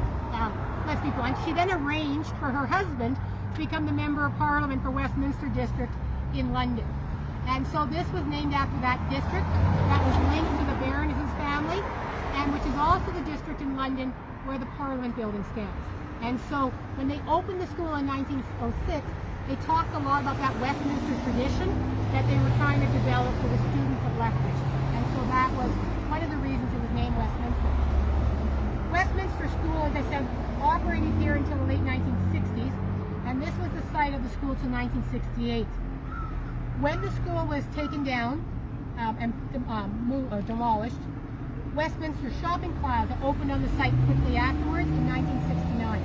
let's be blunt, she then arranged for her husband to become the Member of Parliament for Westminster District in London. And so this was named after that district that was linked to the Baroness's family, and which is also the district in London where the Parliament building stands. And so when they opened the school in 1906, they talked a lot about that Westminster tradition that they were trying to develop for the students of Lethbridge. And so that was one of the reasons it was named Westminster. Westminster School, as I said, operated here until the late 1960s, and this was the site of the school till 1968. When the school was taken down and demolished, Westminster Shopping Plaza opened on the site quickly afterwards in 1969.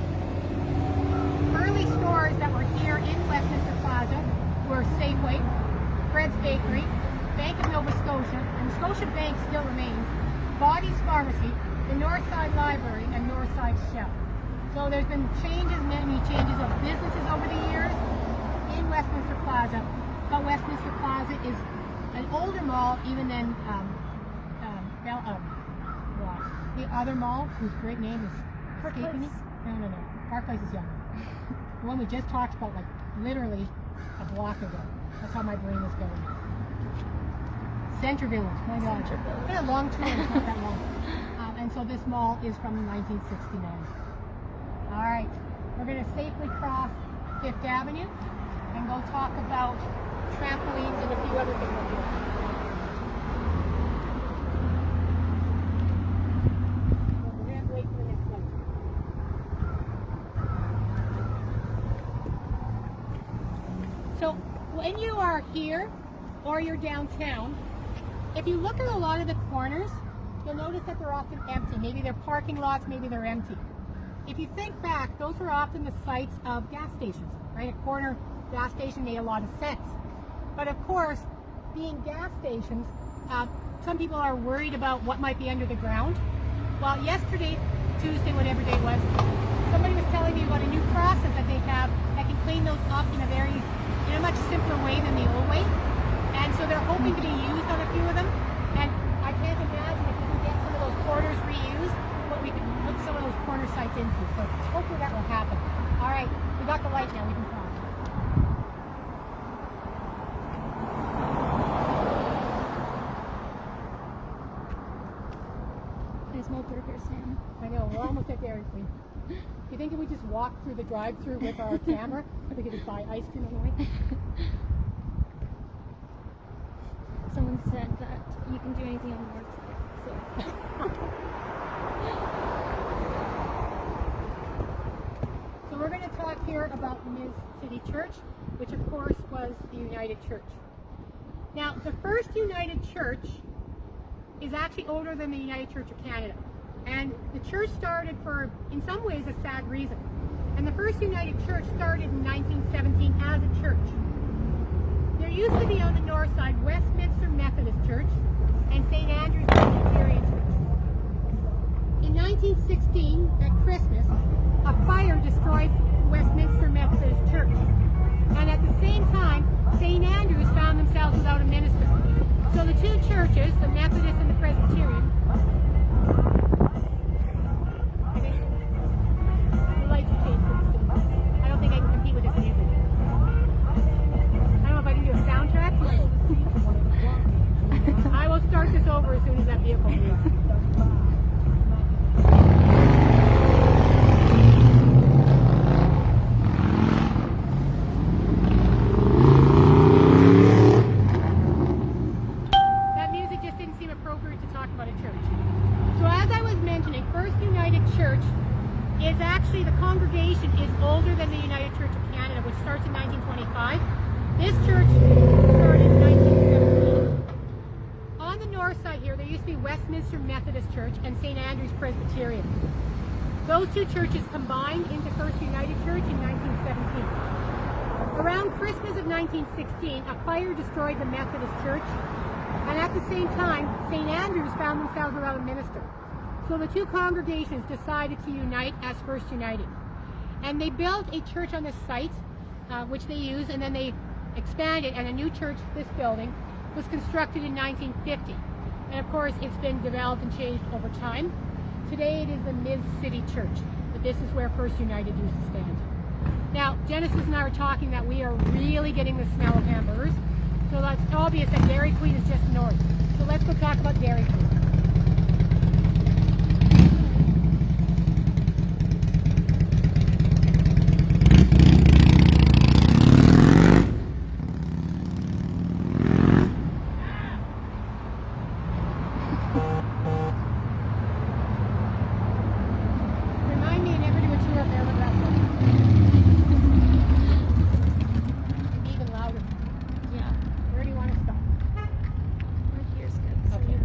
Early stores that were here in Westminster Plaza were Safeway, Fred's Bakery, Bank of Nova Scotia, and the Scotia Bank still remains, Body's Pharmacy, the Northside Library, and Northside Shell. So there's been many changes of businesses over the years in Westminster Plaza, but Westminster Plaza is an older mall even than the other mall, whose great name is escaping me. No. Park Place is younger. The one we just talked about, like literally a block ago. That's how my brain is going. Center Village, my God. It's been a long tour, it's not that long. And so this mall is from 1969. All right. We're going to safely cross Fifth Avenue and go talk about trampolines and a few other things we're doing. We're going to have to wait for the next light. So when you are here or you're downtown, if you look at a lot of the corners, you'll notice that they're often empty. Maybe they're parking lots, maybe they're empty. If you think back, those are often the sites of gas stations, right? A corner gas station made a lot of sense. But of course, being gas stations, some people are worried about what might be under the ground. Well, yesterday, Tuesday, whatever day it was, somebody was telling me about a new process that they have that can clean those up in a much simpler way than the old way. And so they're hoping to be used on a few of them. And I can't imagine if we can get some of those corners reused, what we could put some of those corner sites into. So hopefully that will happen. All right, we got the light now, we can cross. There's more burgers, Sam. I know, we're almost at Dairy Queen. You think if we just walk through the drive-thru with our camera, we could just buy ice cream on the way? Someone said that you can do anything on the north side, so. So we're going to talk here about Ms. City Church, which of course was the United Church. Now, the first United Church is actually older than the United Church of Canada. And the church started for, in some ways, a sad reason. And the first United Church started in 1917 as a church. There used to be on the north side Westminster Methodist Church and St. Andrew's Presbyterian Church. In 1916, at Christmas, a fire destroyed Westminster Methodist Church. And at the same time, St. Andrews found themselves without a minister. So the two churches, the Methodist and the Presbyterian, I think the lights have changed pretty soon. I don't think I can compete with this music. I don't know if I can do a soundtrack. I will start this over as soon as that vehicle moves. That music just didn't seem appropriate to talk about a church. So as I was mentioning, First United Church is actually, the congregation is older than the United Church of Canada, which starts in 1925. This church started in 1917. On the north side here, there used to be Westminster Methodist Church and St. Andrew's Presbyterian. Those two churches combined into First United Church in 1917. Around Christmas of 1916, a fire destroyed the Methodist Church, and at the same time, St. Andrews found themselves without a minister. So the two congregations decided to unite as First United. And they built a church on this site, which they used, and then they expanded, and a new church, this building, was constructed in 1950. And of course, it's been developed and changed over time. Today it is the Ms. City Church, but this is where First United used to stand. Now, Genesis and I were talking that we are really getting the smell of hamburgers, so that's obvious that Dairy Queen is just north. So let's go talk about Dairy Queen. Remind me to never do a tour of there with that one. Even louder. Yeah, Where do you want to stop? right here's good. So Okay. you're-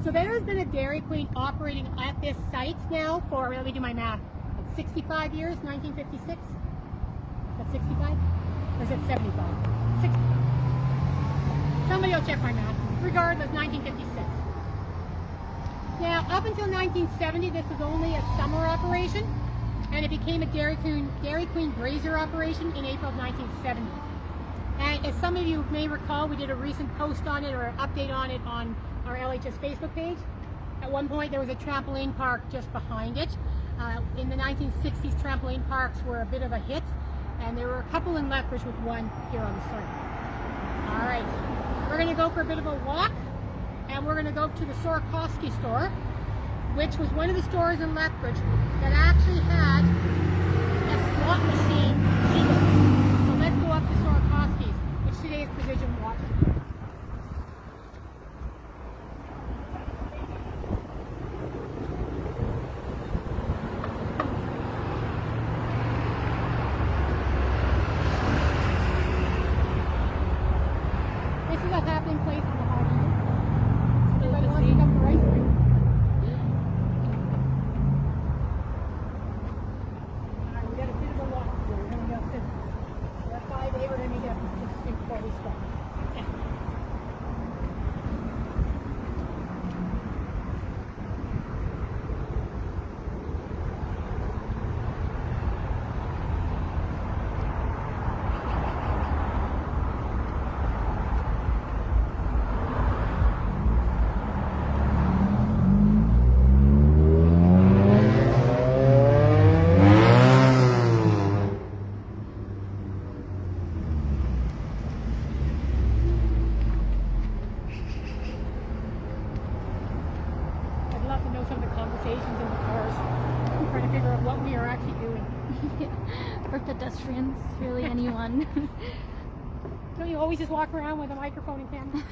So there has been a Dairy Queen operating at this site now for, let me do my math, 65 years, 1956? That's 65? Or is it 75? 65. Somebody will check my math. Regardless, 1956. Now, up until 1970, this was only a summer operation, and it became a Dairy Queen grazer operation in April of 1970. And as some of you may recall, we did a recent post on it, or an update on it on our LHS Facebook page. At one point, there was a trampoline park just behind it. In the 1960s, trampoline parks were a bit of a hit, and there were a couple in Lethbridge with one here on the site. All right, we're going to go for a bit of a walk, and we're going to go to the Sorokoski store, which was one of the stores in Lethbridge that actually had a slot machine in it. So let's go up to Sorokoski's, which today is Precision Watch. This is a happening place on the harbor. Everybody wants to come to ice cream. Alright, we got a bit of a walk to do. We're going to go to we're at 5A, we're going to meet up at 6 feet before we start. Okay. I'd love to know some of the conversations in the cars. I'm trying to figure out what we are actually doing. For pedestrians, really anyone. Don't you always just walk around with a microphone and camera?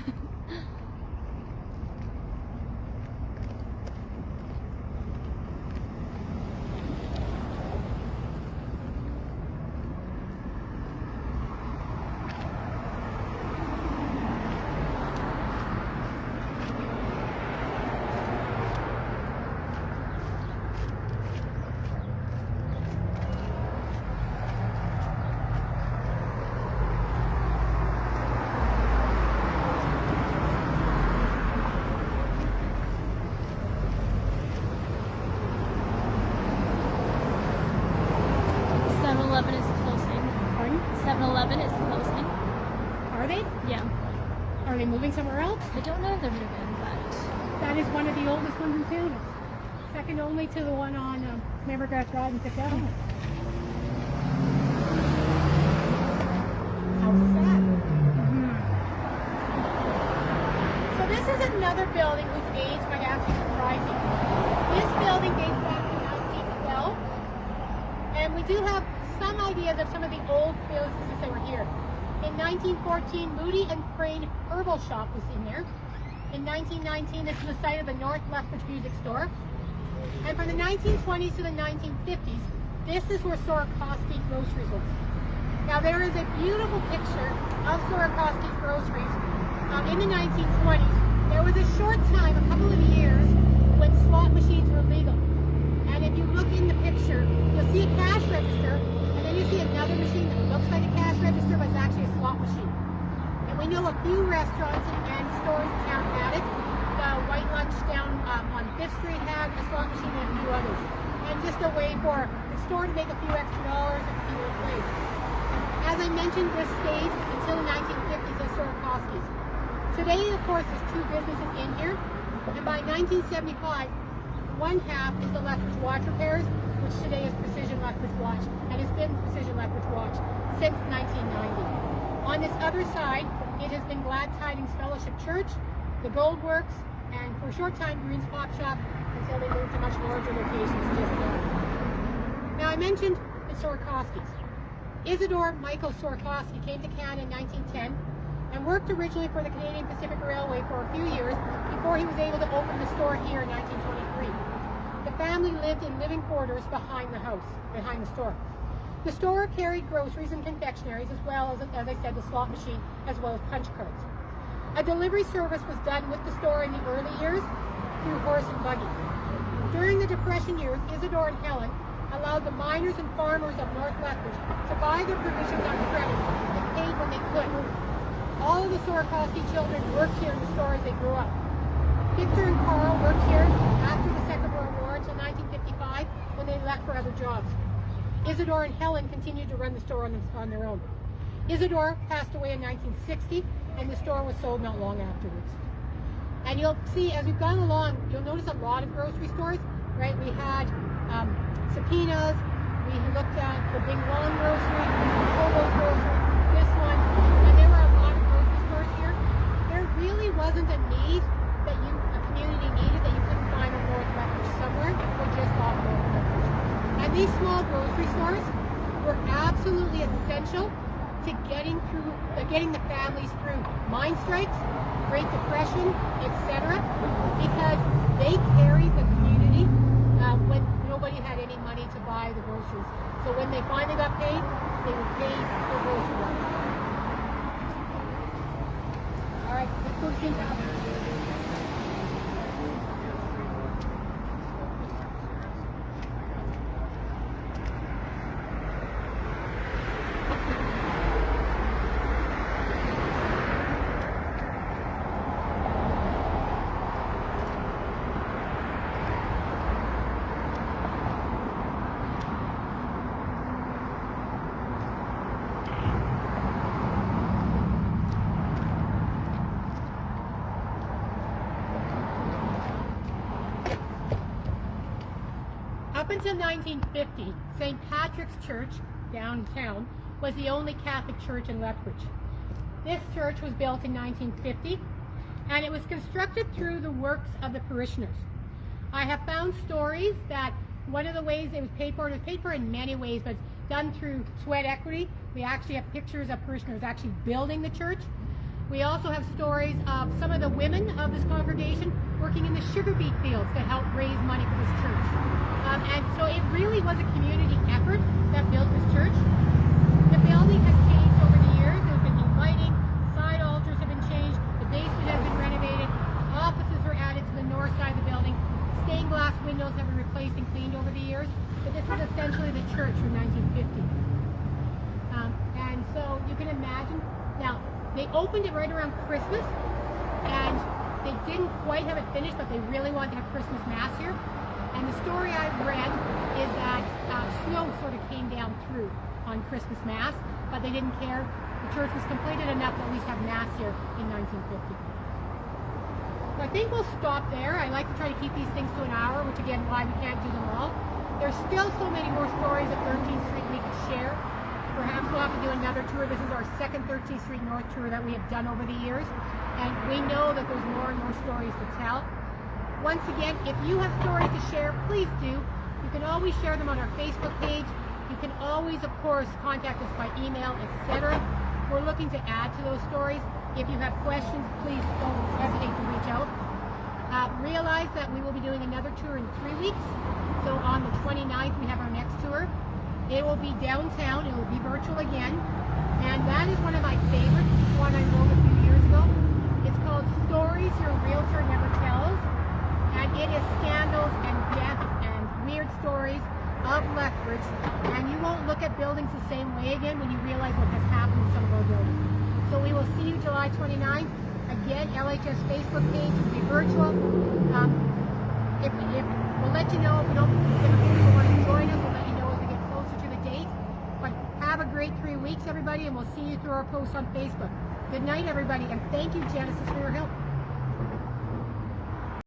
Is closing. Pardon? 7-Eleven is closing. Are they? Yeah. Are they moving somewhere else? I don't know if they're moving, but That is one of the oldest ones in town. It's second only to the one on Mamergrass Drive and 5th Avenue. How sad. So this is another building whose age might actually surprise you. This building dates back to 1912, and we do have some ideas of some of the old businesses that were here. In 1914, Moody and Frayne Herbal Shop was in there. In 1919, this is the site of the North Lethbridge Music Store. And from the 1920s to the 1950s, this is where Sorokoski Groceries was. Now there is a beautiful picture of Sorokoski's Groceries in the 1920s. There was a short time, a couple of years, when slot machines were legal. And if you look in the picture, you'll see a cash register, and then you see another machine that looks like a cash register, but it's actually a slot machine. And we know a few restaurants and stores in town had it. The White Lunch down on 5th Street had a slot machine and a few others. And just a way for the store to make a few extra dollars and people to play. As I mentioned, this stayed until the 1950s at Sorokoski's. Today, of course, there's two businesses in here. And by 1975, one half is the Lethbridge Watch Repairs, which today is Precision Lethbridge Watch, and has been Precision Lethbridge Watch since 1990. On this other side, it has been Glad Tidings Fellowship Church, the Gold Works, and for a short time, Green's Pop Shop, until they moved to much larger locations just there. Now, I mentioned the Sorokoskis. Isidore Michael Sorokoski came to Canada in 1910 and worked originally for the Canadian Pacific Railway for a few years before he was able to open the store here in 1923. The family lived in living quarters behind the house, behind the store. The store carried groceries and confectionaries, as well as I said, the slot machine, as well as punch cards. A delivery service was done with the store in the early years through horse and buggy. During the Depression years, Isidore and Helen allowed the miners and farmers of North Lethbridge to buy their provisions on credit and paid when they could. All of the Sorokoski children worked here in the store as they grew up. Victor and Carl worked here after the Second World War until 1955, when they left for other jobs. Isidore and Helen continued to run the store on their own. Isidore passed away in 1960, and the store was sold not long afterwards. And you'll see, as we've gone along, you'll notice a lot of grocery stores, right? We had Subpoenas, we looked at the Big Lawn Grocery, Hobo's Grocery, this one, and there were a lot of grocery stores here. There really wasn't a need that a community needed that you couldn't find on North Lethbridge these small grocery stores were absolutely essential to getting the families through mine strikes, Great Depression, etc. Because they carried the community when nobody had any money to buy the groceries. So when they finally got paid, they would pay their grocery bill. All right, let's go to St. Patrick's. Up until 1950, St. Patrick's Church, downtown, was the only Catholic church in Lethbridge. This church was built in 1950, and it was constructed through the works of the parishioners. I have found stories that one of the ways it was paid for in many ways, but it's done through sweat equity. We actually have pictures of parishioners actually building the church. We also have stories of some of the women of this congregation working in the sugar beet fields to help raise money for this church. And so it really was a community effort that built this church. The building has changed over the years. There's been new lighting, side altars have been changed, the basement has been renovated, offices were added to the north side of the building, stained glass windows have been replaced and cleaned over the years, but this is essentially the church from 1950. And so you can imagine, now they opened it right around Christmas, and they didn't quite have it finished, but they really wanted to have Christmas Mass here. And the story I've read is that snow sort of came down through on Christmas Mass, but they didn't care. The church was completed enough to at least have Mass here in 1950. So I think we'll stop there. I like to try to keep these things to an hour, which again, why we can't do them all. There's still so many more stories at 13th Street we could share. Perhaps we'll have to do another tour. This is our second 13th Street North tour that we have done over the years. And we know that there's more and more stories to tell. Once again, if you have stories to share, please do. You can always share them on our Facebook page. You can always, of course, contact us by email, etc. We're looking to add to those stories. If you have questions, please don't hesitate to reach out. Realize that we will be doing another tour in 3 weeks. So on the 29th, we have our next tour. It will be downtown. It will be virtual again. And that is one of my favorites. It's one I wrote a few years ago. It's called Stories Your Realtor Never Tells. And it is scandals and death and weird stories of Lethbridge. And you won't look at buildings the same way again when you realize what has happened in some of our buildings. So we will see you July 29th. Again, LHS Facebook page will be virtual. We'll let you know if people want to join us. We'll let you know as we get closer to the date. But have a great 3 weeks, everybody, and we'll see you through our posts on Facebook. Good night, everybody, and thank you, Genesis, for your help.